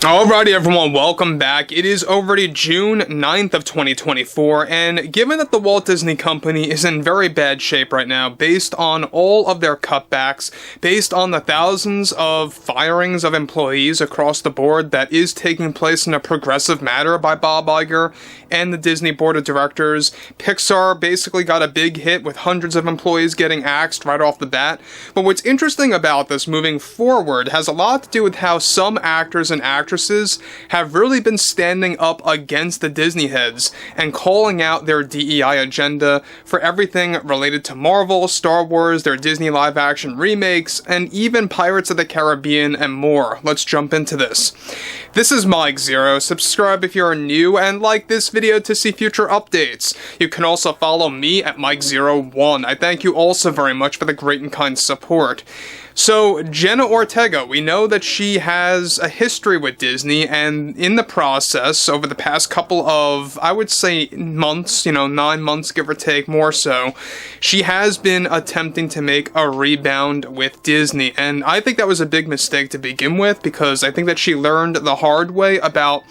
Alrighty everyone, welcome back. It is already June 9th of 2024, and given that the Walt Disney Company is in very bad shape right now, based on all of their cutbacks, based on the thousands of firings of employees across the board that is taking place in a progressive manner by Bob Iger and the Disney Board of Directors, Pixar basically got a big hit with hundreds of employees getting axed right off the bat. But what's interesting about this moving forward has a lot to do with how some actors and actresses have really been standing up against the Disney heads and calling out their DEI agenda for everything related to Marvel, Star Wars, their Disney live-action remakes, and even Pirates of the Caribbean and more. Let's jump into this. This is Mike Zero. Subscribe if you're new and like this video to see future updates. You can also follow me at Mike01. I thank you also very much for the great and kind support. So, Jenna Ortega, we know that she has a history with Disney, and in the process, over the past couple of, I would say, months, 9 months, give or take, more so, she has been attempting to make a rebound with Disney, and I think that was a big mistake to begin with, because I think that she learned the hard way about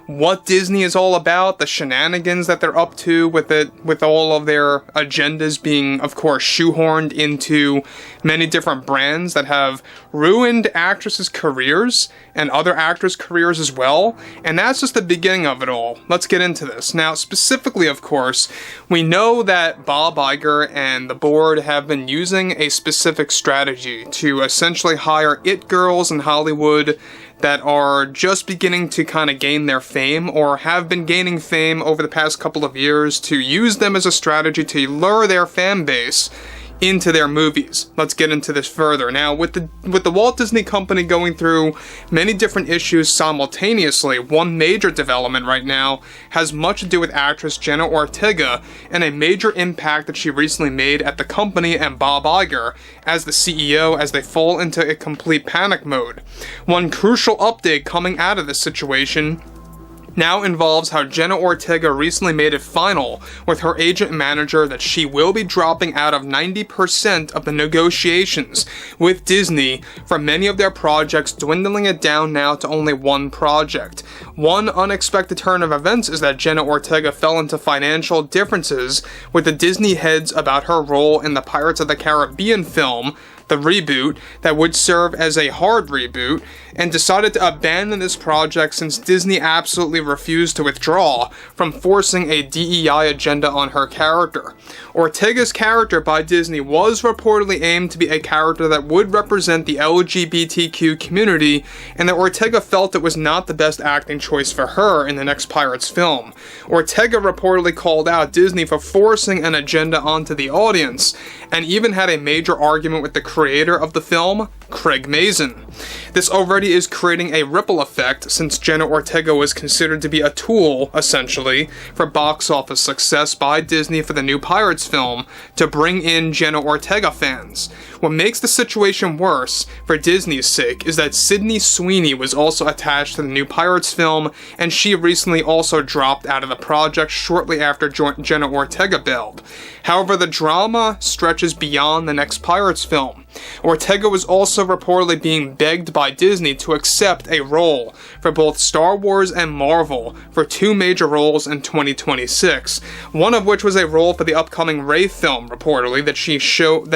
what Disney is all about, the shenanigans that they're up to with all of their agendas being, of course, shoehorned into many different brands that have ruined actresses' careers and other actors' careers as well, and that's just the beginning of it all. Let's get into this. Now, specifically, of course, we know that Bob Iger and the board have been using a specific strategy to essentially hire it girls in Hollywood that are just beginning to kind of gain their fame or have been gaining fame over the past couple of years, to use them as a strategy to lure their fan base into their movies. Let's get into this further. Now, with the Walt Disney Company going through many different issues simultaneously, one major development right now has much to do with actress Jenna Ortega and a major impact that she recently made at the company and Bob Iger as the CEO as they fall into a complete panic mode. One crucial update coming out of this situation now involves how Jenna Ortega recently made it final with her agent and manager that she will be dropping out of 90% of the negotiations with Disney for many of their projects, dwindling it down now to only one project. One unexpected turn of events is that Jenna Ortega fell into financial differences with the Disney heads about her role in the Pirates of the Caribbean film, the reboot, that would serve as a hard reboot, and decided to abandon this project since Disney absolutely refused to withdraw from forcing a DEI agenda on her character. Ortega's character by Disney was reportedly aimed to be a character that would represent the LGBTQ community, and that Ortega felt it was not the best acting choice for her in the next Pirates film. Ortega reportedly called out Disney for forcing an agenda onto the audience, and even had a major argument with the creator of the film, Craig Mazin. This already is creating a ripple effect, since Jenna Ortega was considered to be a tool, essentially, for box office success by Disney for the new Pirates film to bring in Jenna Ortega fans. What makes the situation worse, for Disney's sake, is that Sydney Sweeney was also attached to the new Pirates film, and she recently also dropped out of the project shortly after Jenna Ortega bailed. However, the drama stretches beyond the next Pirates film. Ortega was also reportedly being begged by Disney to accept a role for both Star Wars and Marvel for two major roles in 2026, one of which was a role for the upcoming Rey film, reportedly, that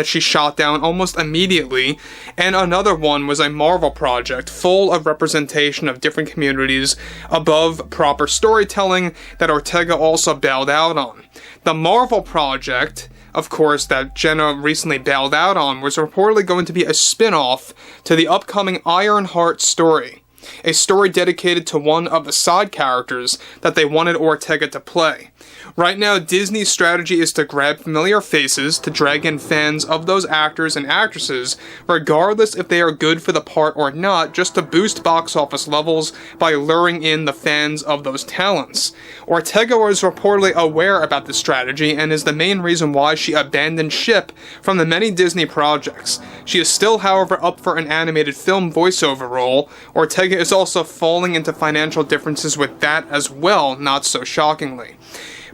she shot down almost immediately, and another one was a Marvel project full of representation of different communities above proper storytelling that Ortega also bailed out on. The Marvel project, of course, that Jenna recently bailed out on, was reportedly going to be a spin-off to the upcoming Ironheart story, a story dedicated to one of the side characters that they wanted Ortega to play. Right now, Disney's strategy is to grab familiar faces to drag in fans of those actors and actresses, regardless if they are good for the part or not, just to boost box office levels by luring in the fans of those talents. Ortega was reportedly aware about this strategy and is the main reason why she abandoned ship from the many Disney projects. She is still, however, up for an animated film voiceover role. Ortega is also falling into financial differences with that as well, not so shockingly.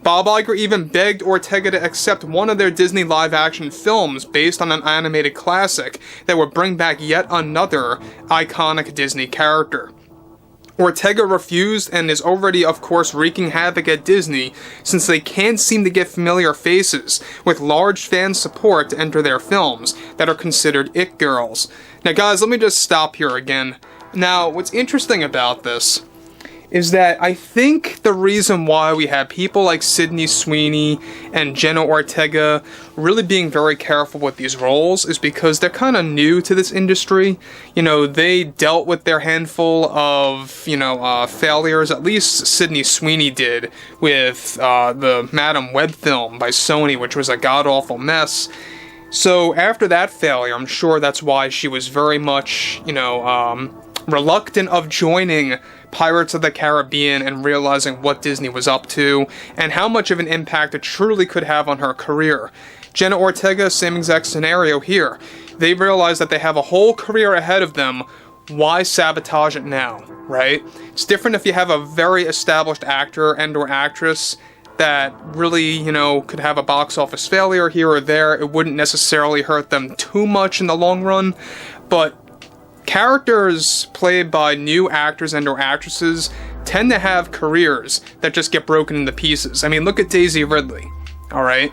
Bob Iger even begged Ortega to accept one of their Disney live-action films based on an animated classic that would bring back yet another iconic Disney character. Ortega refused and is already, of course, wreaking havoc at Disney since they can't seem to get familiar faces with large fan support to enter their films that are considered it girls. Now guys, let me just stop here again. Now, what's interesting about this is that I think the reason why we have people like Sydney Sweeney and Jenna Ortega really being very careful with these roles is because they're kind of new to this industry. You know, they dealt with their handful of, failures, at least Sydney Sweeney did, with the Madam Web film by Sony, which was a god-awful mess. So after that failure, I'm sure that's why she was very much, reluctant of joining Pirates of the Caribbean and realizing what Disney was up to and how much of an impact it truly could have on her career. Jenna Ortega, same exact scenario here. They realize that they have a whole career ahead of them. Why sabotage it now, right? It's different if you have a very established actor and or actress that really, could have a box office failure here or there. It wouldn't necessarily hurt them too much in the long run, but characters played by new actors and or actresses tend to have careers that just get broken into pieces. I mean, look at Daisy Ridley, alright?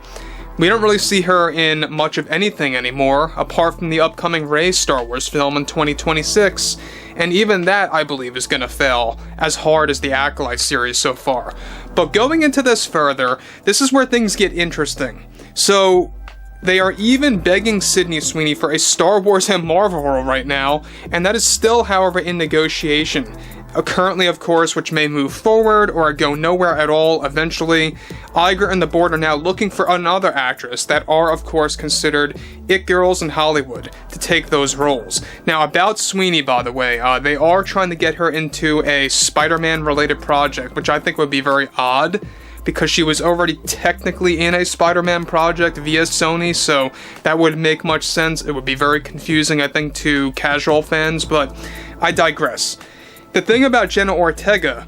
We don't really see her in much of anything anymore, apart from the upcoming Rey Star Wars film in 2026, and even that, I believe, is gonna fail as hard as the Acolyte series so far. But going into this further, this is where things get interesting. So, they are even begging Sydney Sweeney for a Star Wars and Marvel role right now, and that is still, however, in negotiation. Currently, of course, which may move forward or go nowhere at all eventually. Iger and the board are now looking for another actress that are, of course, considered it girls in Hollywood to take those roles. Now, about Sweeney, by the way, they are trying to get her into a Spider-Man related project, which I think would be very odd, because she was already technically in a Spider-Man project via Sony, so that would make much sense. It would be very confusing, I think, to casual fans, but I digress. The thing about Jenna Ortega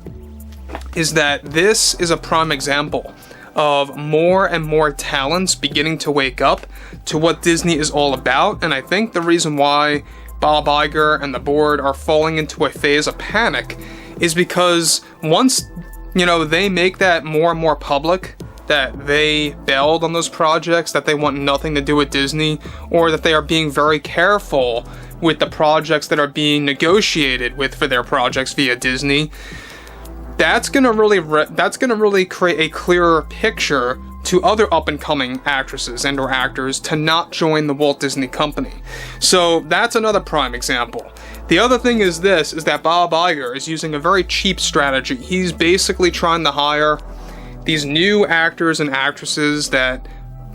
is that this is a prime example of more and more talents beginning to wake up to what Disney is all about, and I think the reason why Bob Iger and the board are falling into a phase of panic is because once they make that more and more public, that they bailed on those projects, that they want nothing to do with Disney, or that they are being very careful with the projects that are being negotiated with for their projects via Disney, that's gonna really create a clearer picture to other up-and-coming actresses and or actors to not join the Walt Disney Company. So that's another prime example. The other thing is that Bob Iger is using a very cheap strategy. He's basically trying to hire these new actors and actresses that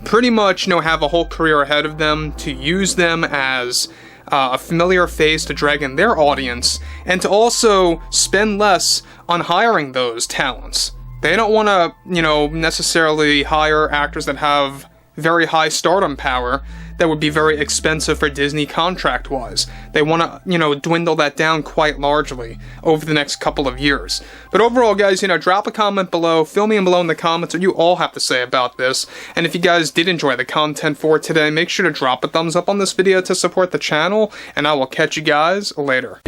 pretty much have a whole career ahead of them, to use them as a familiar face to drag in their audience, and to also spend less on hiring those talents. They don't want to, necessarily hire actors that have very high stardom power that would be very expensive for Disney contract-wise. They want to, dwindle that down quite largely over the next couple of years. But overall, guys, drop a comment below, fill me in below in the comments what you all have to say about this. And if you guys did enjoy the content for today, make sure to drop a thumbs up on this video to support the channel, and I will catch you guys later.